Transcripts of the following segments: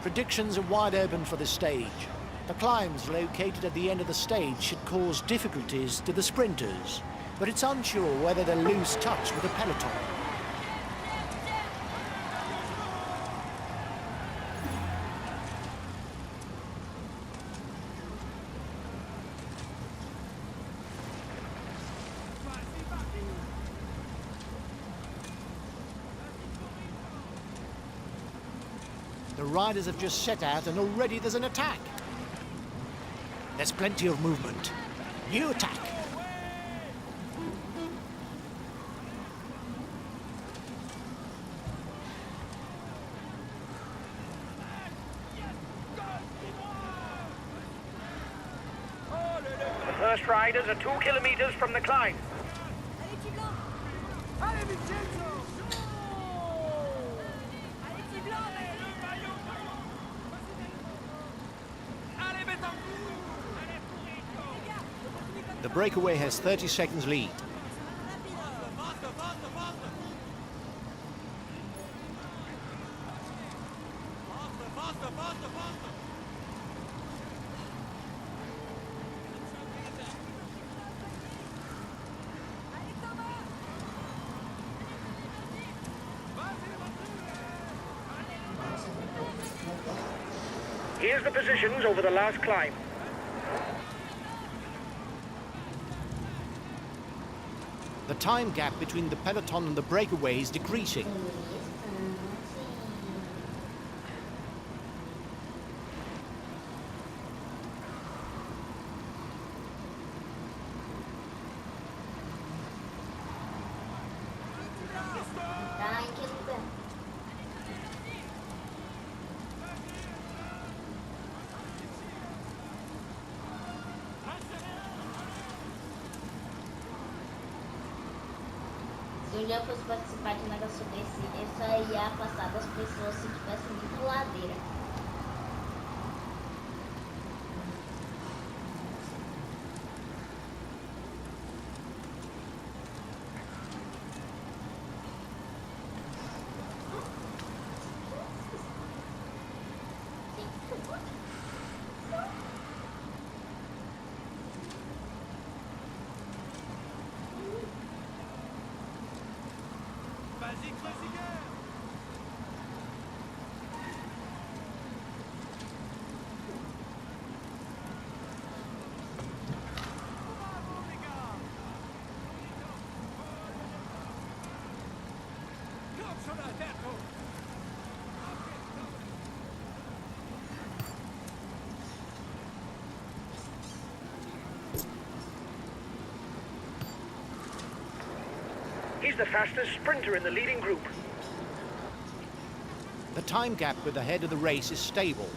Predictions are wide open for this stage. The climbs located at the end of the stage should cause difficulties to the sprinters, but it's unsure whether they'll lose touch with the peloton. The riders have just set out and already there's an attack. There's plenty of movement. New attack. The first riders are 2 kilometers from the climb. The breakaway has 30 seconds lead. Here's the positions over the last climb. The time gap between the peloton and the breakaway is decreasing. Se um dia eu fosse participar de um negócio desse, eu só ia afastar das pessoas se tivesse muito ladeira. He's the fastest sprinter in the leading group. The time gap with the head of the race is stable.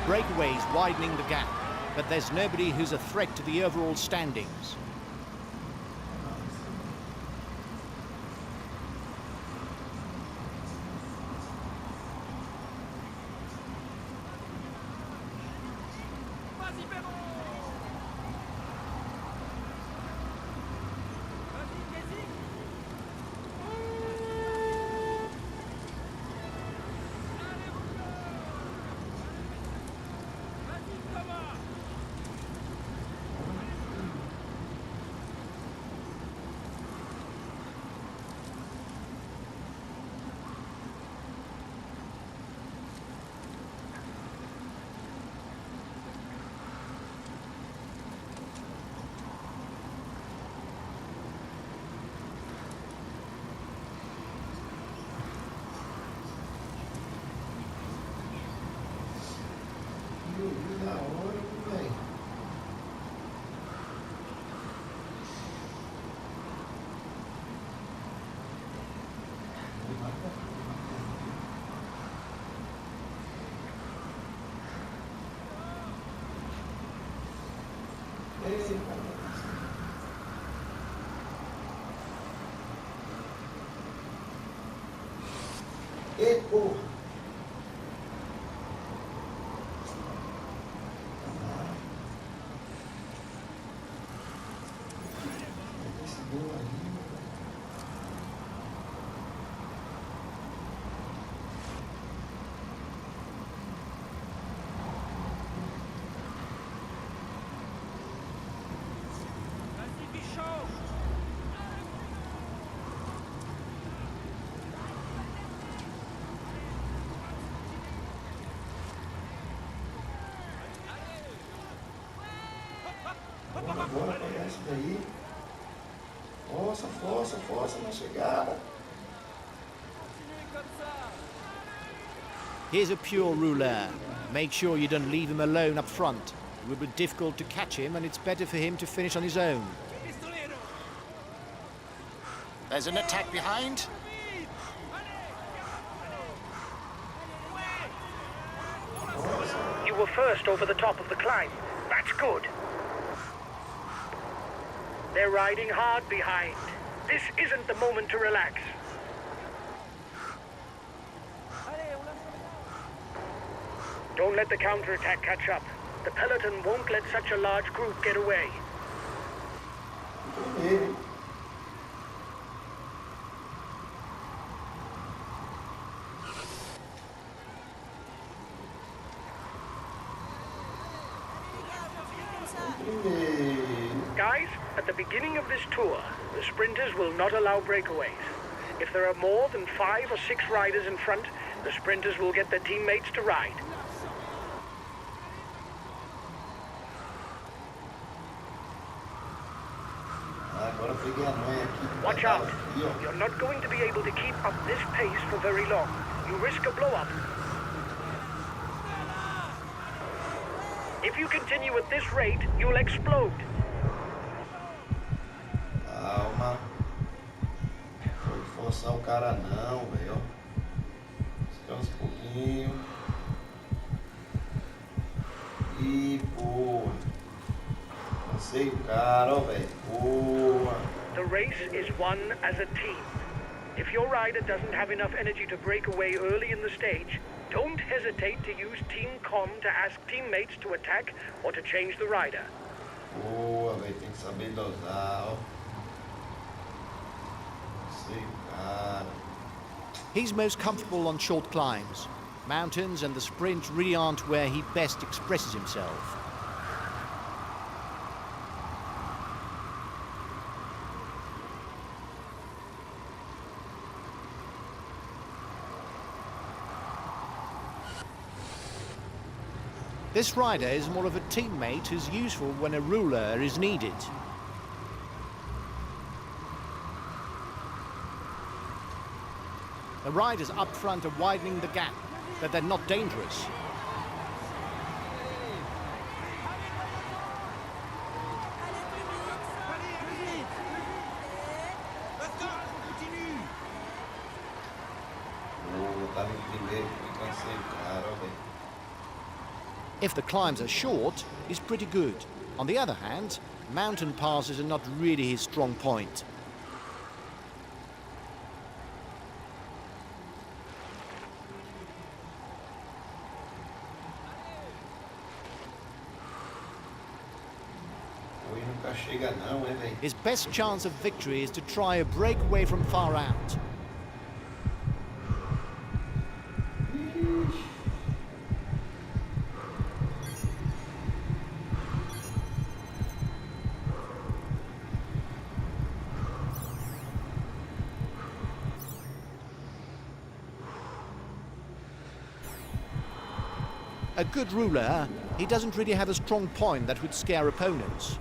Breakaway is widening the gap, but there's nobody who's a threat to the overall standings. E porra. Esse gol aí. Bora pegar isso daí. Força, força, força na chegada. Here's a pure ruler. Make sure you don't leave him alone up front. It will be difficult to catch him, and it's better for him to finish on his own. There's an attack behind. You were first over the top of the climb. That's good. They're riding hard behind. This isn't the moment to relax. Don't let the counterattack catch up. The peloton won't let such a large group get away. Ele. Guys, at the beginning of this tour, the sprinters will not allow breakaways. If there are more than 5 or 6 riders in front, the sprinters will get their teammates to ride. Agora peguei a noia aqui. Watch out. Aqui, ó. You're not going to be able to keep up this pace for very long. You risk a blow-up. If you continue at this rate, you'll explode. Calma. Foi forçar o cara não, velho. Descansa um pouquinho. E porra. Cansei o cara, ó, velho. Porra. The race is won as a team. If your rider doesn't have enough energy to break away early in the stage, don't hesitate to use team comm to ask teammates to attack or to change the rider. Boa, velho. Tem que saber dosar, ó. Cansei o cara. He's most comfortable on short climbs. Mountains and the sprint really aren't where he best expresses himself. This rider is more of a teammate who's useful when a ruler is needed. The riders up front are widening the gap, but they're not dangerous. Boa, tava em primeiro, fui cansei o cara, ó, velho. If the climbs are short, he's pretty good. On the other hand, mountain passes are not really his strong point. Hoje nunca chega não, velho. His best chance of victory is to try a breakaway from far out. A good ruler, he doesn't really have a strong point that would scare opponents.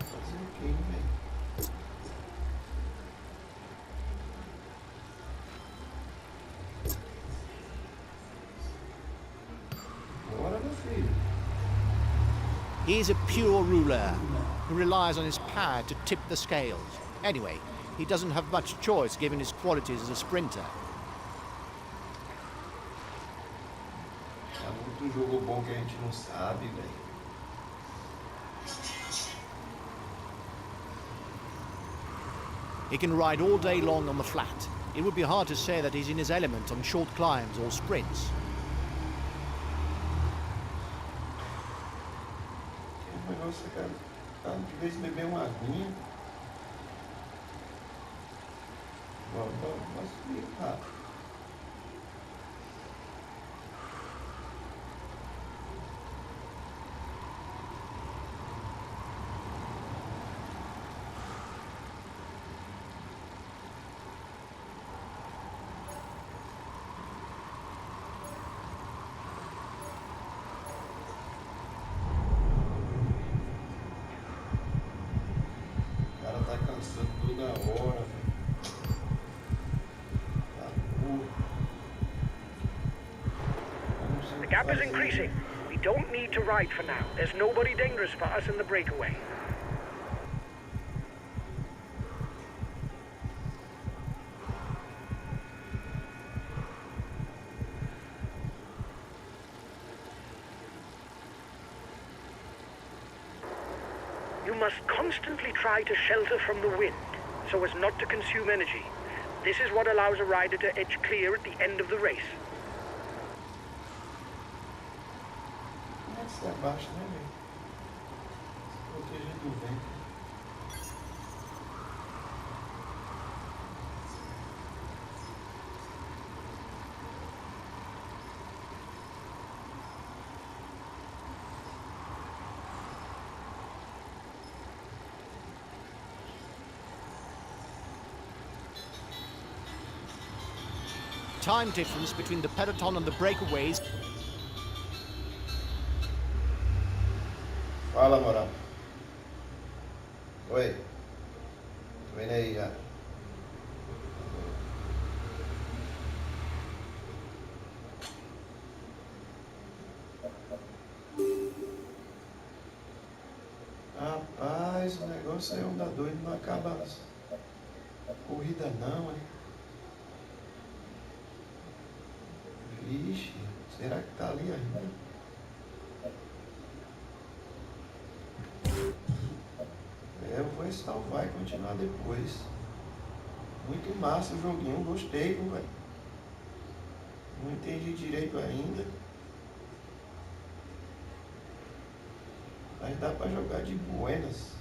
Fazer o quê, velho? Bora, meu filho. He is a pure ruler who relies on his power to tip the scales. Anyway, he doesn't have much choice given his qualities as a sprinter. É muito jogo bom que a gente não sabe, velho. He can ride all day long on the flat. It would be hard to say that he's in his element on short climbs or sprints. Que negócio, cara. Tá de vez beber uma aguinha. Vamos subir rápido. O cara tá cansando toda hora, velho. Tá porra. The gap is increasing. We don't need to ride for now. There's nobody dangerous for us in the breakaway. You must constantly try to shelter from the wind, so as not to consume energy. This is what allows a rider to edge clear at the end of the race. Como é que se abaixa, né, velho? Se proteger do vento. Time difference between the peloton and the breakaways. Fala, moral. Oi. Tô indo aí já. Rapaz, o negócio aí anda doido, não acaba a corrida não, hein? Vixe, será que tá ali ainda? Eu vou salvar e continuar depois. Muito massa o joguinho, gostei, velho. Não entendi direito ainda. Mas dá pra jogar de buenas.